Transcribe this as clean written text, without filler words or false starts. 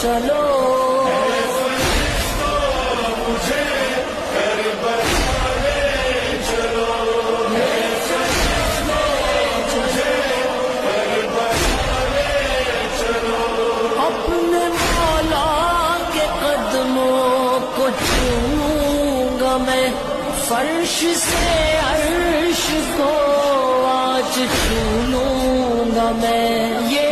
چلو اپنے مولا کے قدموں کو چوموں گا میں، فرش سے عرش کو آج چھو لوں گا میں، یہ